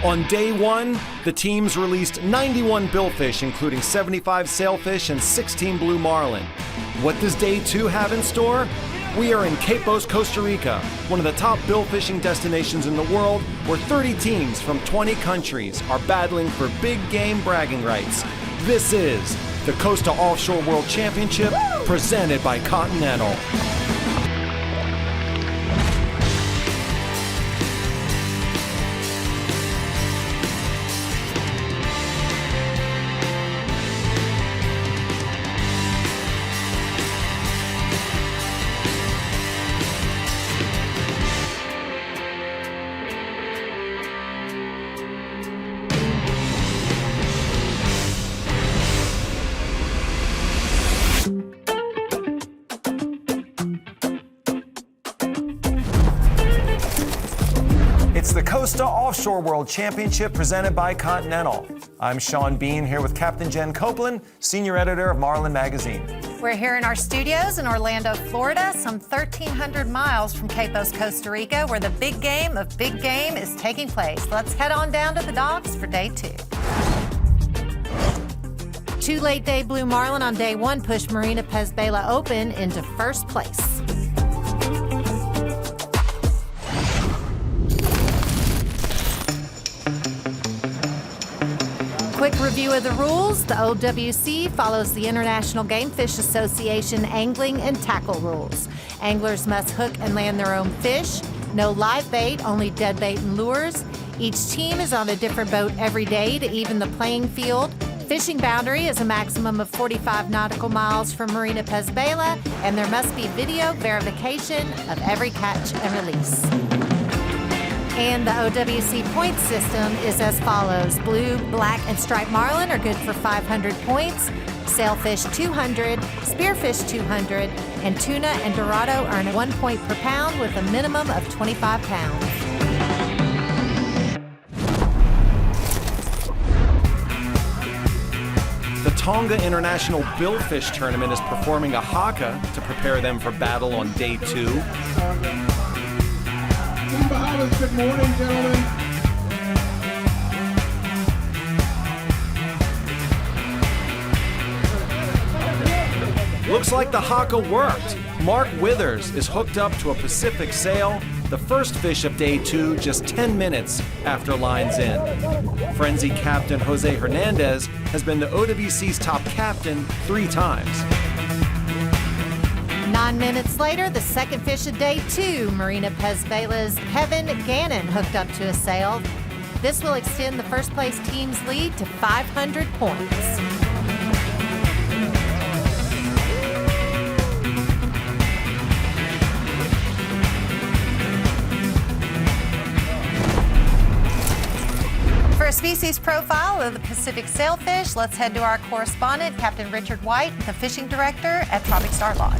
On day one, the teams released 91 billfish, including 75 sailfish and 16 blue marlin. What does day two have in store? We are in Quepos, Costa Rica, one of the top billfishing destinations in the world, where 30 teams from 20 countries are battling for big game bragging rights. This is the Costa Offshore World Championship, presented by Continental. It's the Costa Offshore World Championship presented by Continental. I'm Sean Bean here with Captain Jen Copeland, senior editor of Marlin magazine. We're here in our studios in Orlando, Florida, some 1,300 miles from Quepos, Costa Rica, where the big game of big game is taking place. Let's head on down to the docks for day two. Two late day blue marlin on day one pushed Marina Pez Vela Open into first place. Quick review of the rules. The OWC follows the International Game Fish Association angling and tackle rules. Anglers must hook and land their own fish. No live bait, only dead bait and lures. Each team is on a different boat every day to even the playing field. Fishing boundary is a maximum of 45 nautical miles from Marina Pez Vela, and there must be video verification of every catch and release. And the OWC point system is as follows. Blue, black, and striped marlin are good for 500 points, sailfish 200, spearfish 200, and tuna and dorado earn 1 point per pound with a minimum of 25 pounds. The Tonga International Billfish Tournament is performing a haka to prepare them for battle on day two. Good morning, gentlemen. Looks like the haka worked. Mark Withers is hooked up to a Pacific sail, the first fish of day two, just 10 minutes after lines in. Frenzy captain Jose Hernandez has been the OWC's top captain 3 times. 9 minutes later, the second fish of day two, Marina Pez Vela's Kevin Gannon hooked up to a sail. This will extend the first place team's lead to 500 points. For a species profile of the Pacific sailfish, let's head to our correspondent, Captain Richard White, the fishing director at Tropic Star Lodge.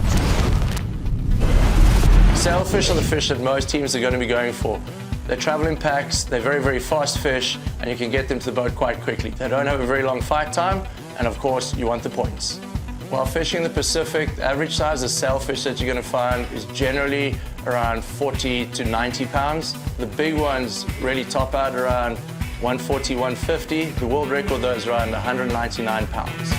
Sailfish are the fish that most teams are going to be going for. They travel in packs, they're very, very fast fish, and you can get them to the boat quite quickly. They don't have a very long fight time, and of course, you want the points. While fishing the Pacific, the average size of sailfish that you're going to find is generally around 40 to 90 pounds. The big ones really top out around 140, 150. The world record, though, is around 199 pounds.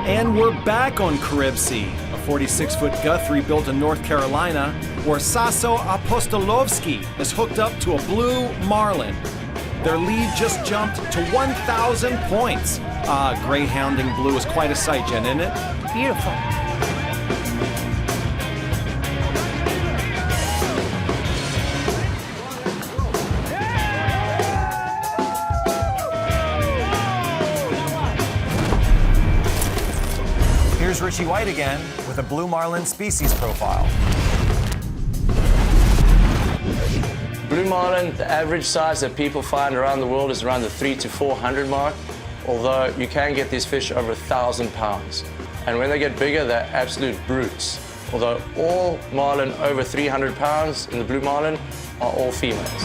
And we're back on Carib Sea, a 46-foot Guthrie built in North Carolina, where Saso Apostolovsky is hooked up to a blue marlin. Their lead just jumped to 1,000 points. Greyhounding blue is quite a sight, Jen, isn't it? Beautiful. Here's Richie White again with a blue marlin species profile. Blue marlin, the average size that people find around the world is around the 300 to 400 mark, although you can get these fish over 1,000 pounds. And when they get bigger, they're absolute brutes. Although all marlin over 300 pounds in the blue marlin are all females.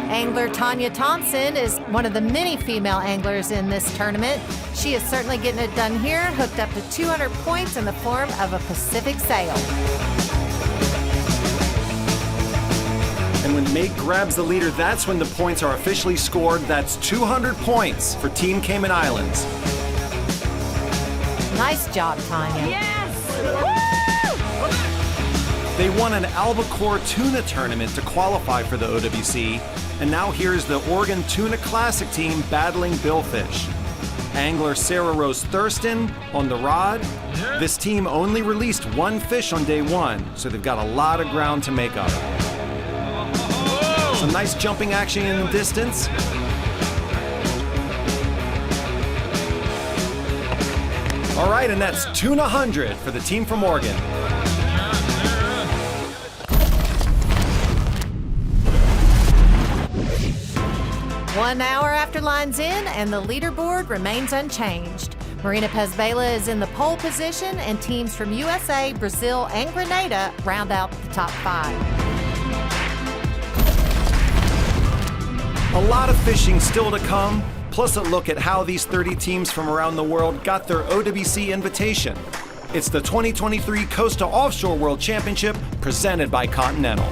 Angler Tanya Thompson is one of the many female anglers in this tournament. She is certainly getting it done here, hooked up to 200 points in the form of a Pacific sail. And when Meg grabs the leader, that's when the points are officially scored. That's 200 points for Team Cayman Islands. Nice job, Tanya. Yes! They won an albacore tuna tournament to qualify for the OWC, and now here's the Oregon Tuna Classic team battling billfish. Angler Sarah Rose Thurston on the rod. This team only released one fish on day one, so they've got a lot of ground to make up. Some nice jumping action in the distance. All right, and that's tuna 100 for the team from Oregon. One hour after line's in, and the leaderboard remains unchanged. Marina Pezbela is in the pole position, and teams from USA, Brazil, and Grenada round out the top 5. A lot of fishing still to come, plus a look at how these 30 teams from around the world got their OWC invitation. It's the 2023 Costa Offshore World Championship presented by Continental.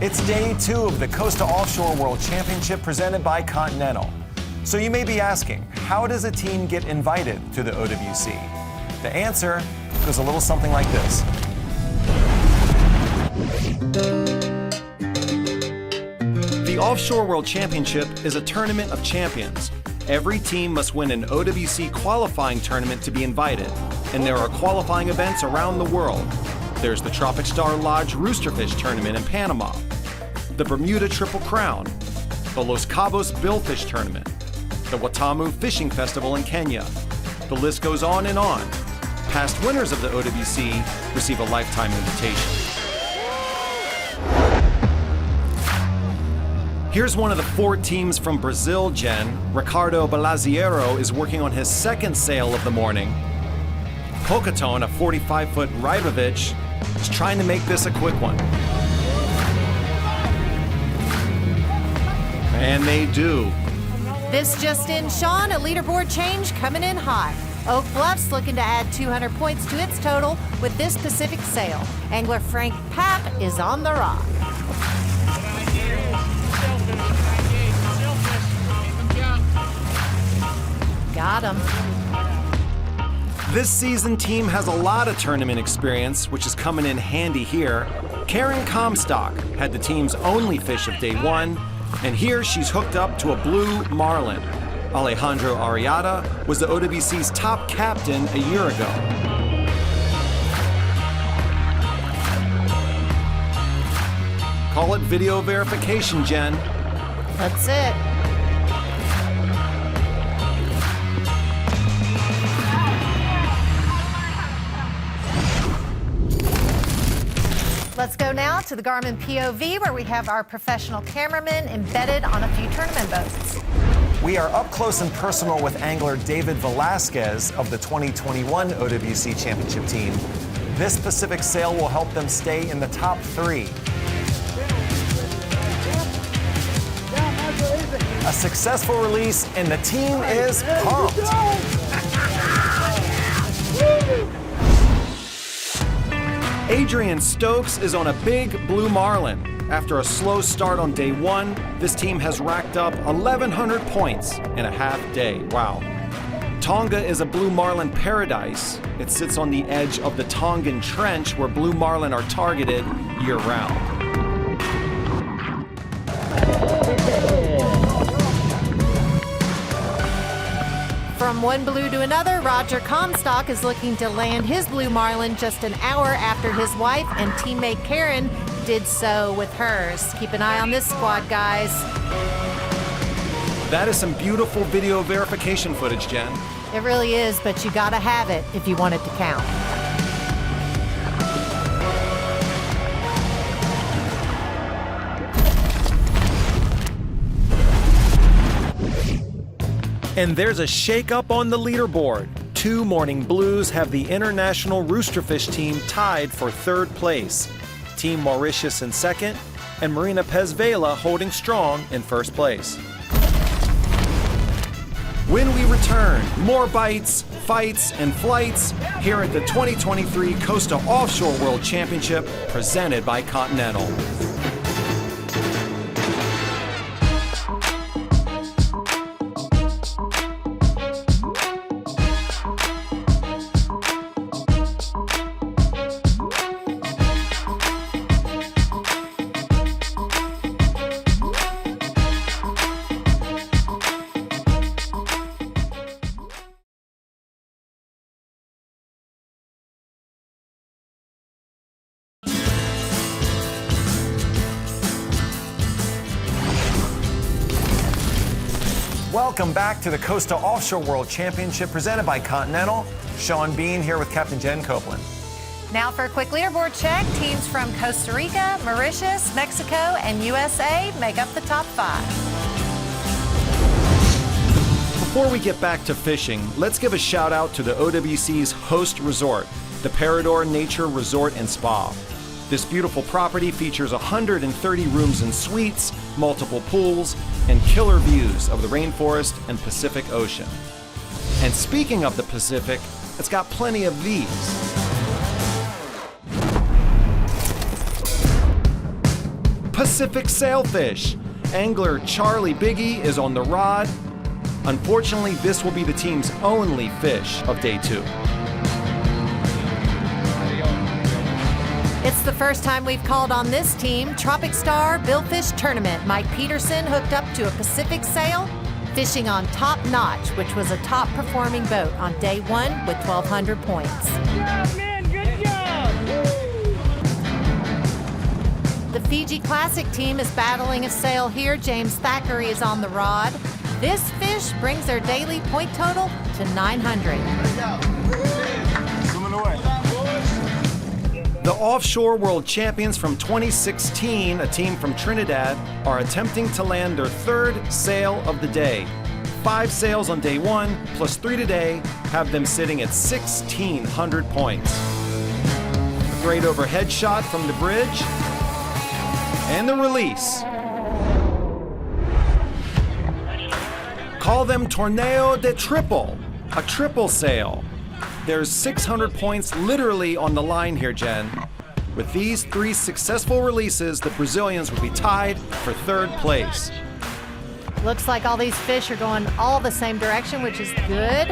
It's day 2 of the Costa Offshore World Championship presented by Continental. So you may be asking, how does a team get invited to the OWC? The answer goes a little something like this. The Offshore World Championship is a tournament of champions. Every team must win an OWC qualifying tournament to be invited, and there are qualifying events around the world. There's the Tropic Star Lodge Roosterfish Tournament in Panama, the Bermuda Triple Crown, the Los Cabos Billfish Tournament, the Watamu Fishing Festival in Kenya. The list goes on and on. Past winners of the OWC receive a lifetime invitation. Here's one of the 4 teams from Brazil, Jen. Ricardo Balaziero is working on his second sail of the morning. Pocatone, a 45-foot Rybovich, is trying to make this a quick one. And they do. This just in, Sean, a leaderboard change coming in hot. Oak Bluff's looking to add 200 points to its total with this Pacific sail. Angler Frank Papp is on the rock. Got him. This seasoned team has a lot of tournament experience, which is coming in handy here. Karen Comstock had the team's only fish of day 1, and here she's hooked up to a blue Marlin. Alejandro Arrieta was the OWC's top captain a year ago. Call it video verification, Jen. That's it. Let's go now to the Garmin POV, where we have our professional cameramen embedded on a few tournament boats. We are up close and personal with angler David Velasquez of the 2021 OWC Championship team. This Pacific sail will help them stay in the top 3. A successful release, and the team is pumped. Adrian Stokes is on a big blue Marlin. After a slow start on day 1, this team has racked up 1,100 points in a half day. Wow. Tonga is a blue Marlin paradise. It sits on the edge of the Tongan Trench, where blue marlin are targeted year-round. From one blue to another, Roger Comstock is looking to land his blue Marlin just an hour after his wife and teammate Karen did so with hers. Keep an eye on this squad, guys. That is some beautiful video verification footage, Jen. It really is, but you gotta have it if you want it to count. And there's a shake-up on the leaderboard. 2 Morning Blues have the International Roosterfish team tied for 3rd place. Team Mauritius in 2nd, and Marina Pez Vela holding strong in 1st place. When we return, more bites, fights, and flights here at the 2023 Costa Offshore World Championship presented by Continental. Welcome back to the Costa Offshore World Championship presented by Continental. Sean Bean here with Captain Jen Copeland. Now for a quick leaderboard check. Teams from Costa Rica, Mauritius, Mexico, and USA make up the top 5. Before we get back to fishing, let's give a shout out to the OWC's host resort, the Parador Nature Resort and Spa. This beautiful property features 130 rooms and suites, multiple pools, and killer views of the rainforest and Pacific Ocean. And speaking of the Pacific, it's got plenty of these. Pacific sailfish. Angler Charlie Biggie is on the rod. Unfortunately, this will be the team's only fish of day 2. It's the first time we've called on this team. Tropic Star Billfish Tournament. Mike Peterson hooked up to a Pacific sail, fishing on Top Notch, which was a top performing boat on day 1 with 1,200 points. Good job, man. Good job. The Fiji Classic team is battling a sail here. James Thackeray is on the rod. This fish brings their daily point total to 900. The Offshore World Champions from 2016, a team from Trinidad, are attempting to land their 3rd sail of the day. 5 sails on day 1, plus 3 today, have them sitting at 1,600 points. A great overhead shot from the bridge, and the release. Call them Torneo de Triple, a triple sail. There's 600 points literally on the line here, Jen. With these 3 successful releases, the Brazilians will be tied for 3rd place. Looks like all these fish are going all the same direction, which is good.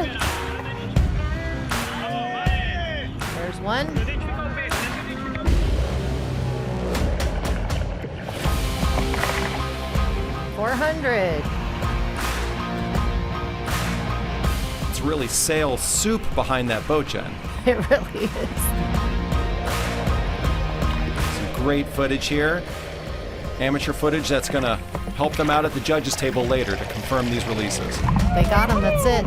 There's one. $400. It's really sail soup behind that boat, Jen. It really is. Some great footage here. Amateur footage that's going to help them out at the judges' table later to confirm these releases. They got them, that's it.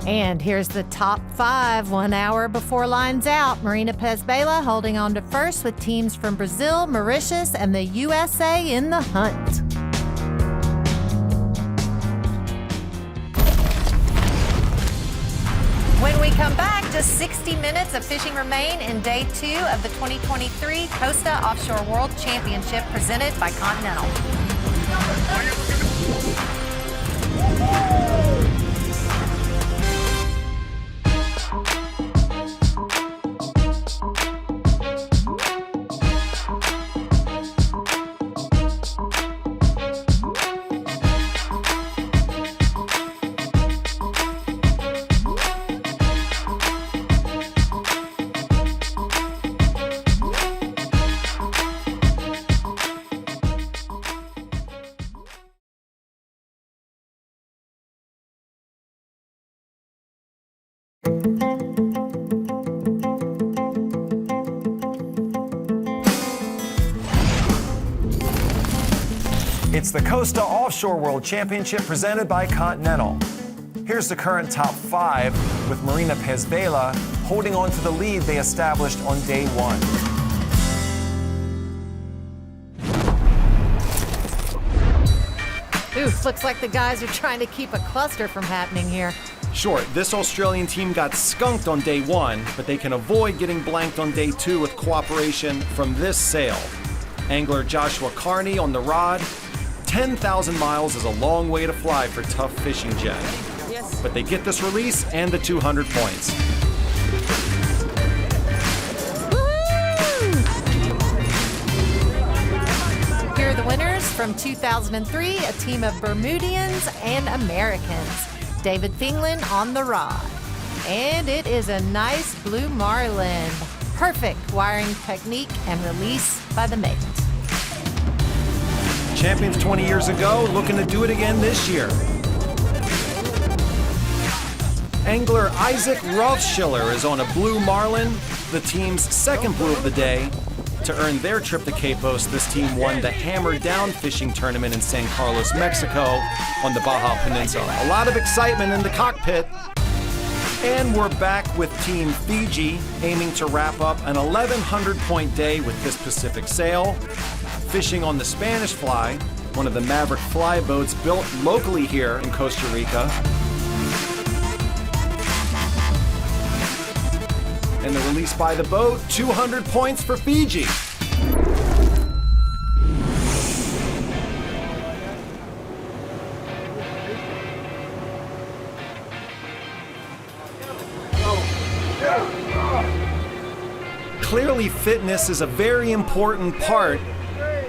And here's the top 5, 1 hour before lines out. Marina Pez Vela holding on to first with teams from Brazil, Mauritius, and the USA in the hunt. When we come back, just 60 minutes of fishing remain in day 2 of the 2023 Costa Offshore World Championship presented by Continental. It's the Costa Offshore World Championship presented by Continental. Here's the current top 5 with Marina Pezvela holding on to the lead they established on day 1. Oof, looks like the guys are trying to keep a cluster from happening here. Sure, this Australian team got skunked on day 1, but they can avoid getting blanked on day 2 with cooperation from this sail. Angler Joshua Carney on the rod. 10,000 miles is a long way to fly for tough fishing jet. Yes. But they get this release and the 200 points. Woo-hoo! Here are the winners from 2003, a team of Bermudians and Americans. David Finglin on the rod. And it is a nice blue marlin. Perfect wiring technique and release by the mate. Champions 20 years ago, looking to do it again this year. Angler Isaac Rothschiller is on a blue marlin, the team's second blue of the day. To earn their trip to Quepos, this team won the Hammer Down fishing tournament in San Carlos, Mexico on the Baja Peninsula. A lot of excitement in the cockpit. And we're back with Team Fiji, aiming to wrap up an 1,100-point day with this Pacific sail. Fishing on the Spanish Fly, one of the Maverick fly boats built locally here in Costa Rica. And the release by the boat, 200 points for Fiji. Clearly, fitness is a very important part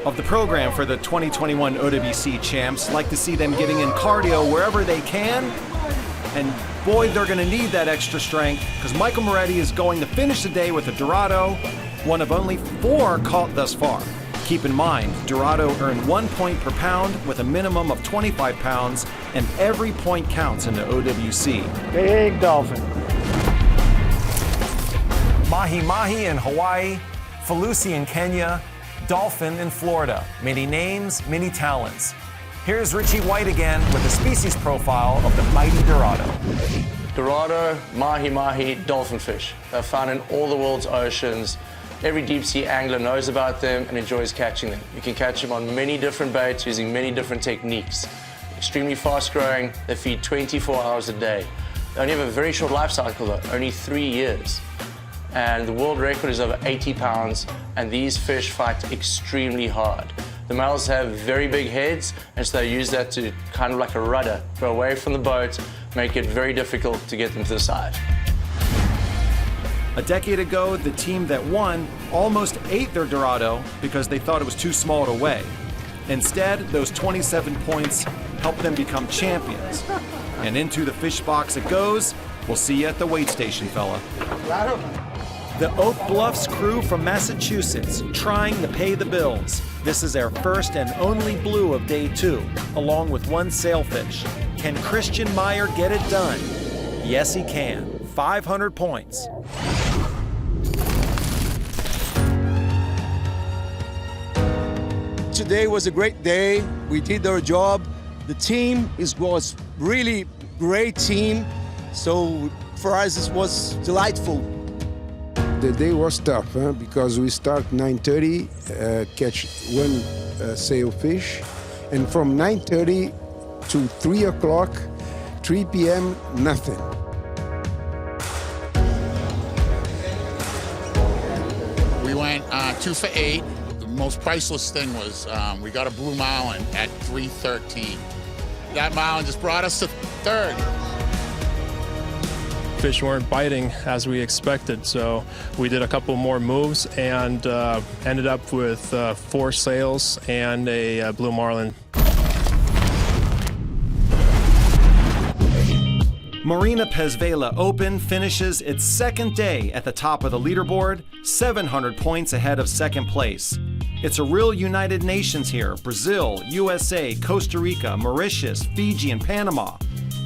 of the program for the 2021 OWC champs. Like to see them getting in cardio wherever they can. And boy, they're going to need that extra strength because Michael Moretti is going to finish the day with a dorado, one of only 4 caught thus far. Keep in mind, dorado earn 1 point per pound with a minimum of 25 pounds, and every point counts in the OWC. Big dolphin. Mahi-mahi in Hawaii, Felusi in Kenya, dolphin in Florida. Many names, many talents. Here's Richie White again with the species profile of the mighty dorado. Dorado, mahi-mahi, dolphin fish. They're found in all the world's oceans. Every deep sea angler knows about them and enjoys catching them. You can catch them on many different baits using many different techniques. Extremely fast growing, they feed 24 hours a day. They only have a very short life cycle though, only 3 years. And the world record is over 80 pounds, and these fish fight extremely hard. The males have very big heads, and so they use that to kind of like a rudder, go away from the boat, make it very difficult to get them to the side. A decade ago, the team that won almost ate their dorado because they thought it was too small to weigh. Instead, those 27 points helped them become champions. And into the fish box it goes. We'll see you at the weight station, fella. The Oak Bluffs crew from Massachusetts trying to pay the bills. This is their first and only blue of day 2, along with 1 sailfish. Can Christian Meyer get it done? Yes, he can. 500 points. Today was a great day. We did our job. The team was really great team. So for us, it was delightful. The day was tough because we start 9:30, catch 1 sailfish, and from 9:30 to 3 o'clock, 3 p.m., nothing. We went 2 for 8. The most priceless thing was we got a blue marlin at 3:13. That marlin just brought us to 3rd. Fish weren't biting as we expected, so we did a couple more moves and ended up with 4 sails and a blue marlin. Marina Pezvela Open finishes its second day at the top of the leaderboard, 700 points ahead of second place. It's a real United Nations here: Brazil, USA, Costa Rica, Mauritius, Fiji, and Panama,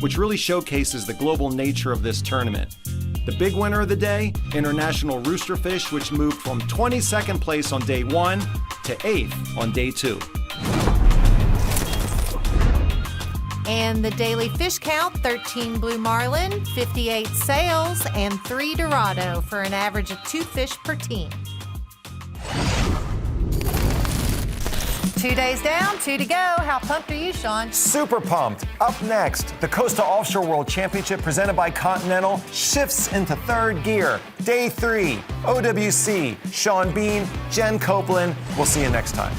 which really showcases the global nature of this tournament. The big winner of the day, International Roosterfish, which moved from 22nd place on day 1 to 8th on day 2. And the daily fish count, 13 blue marlin, 58 sails, and 3 dorado for an average of 2 fish per team. 2 days down, 2 to go. How pumped are you, Sean? Super pumped. Up next, the Costa Offshore World Championship presented by Continental shifts into third gear. Day 3, OWC, Sean Bean, Jen Copeland. We'll see you next time.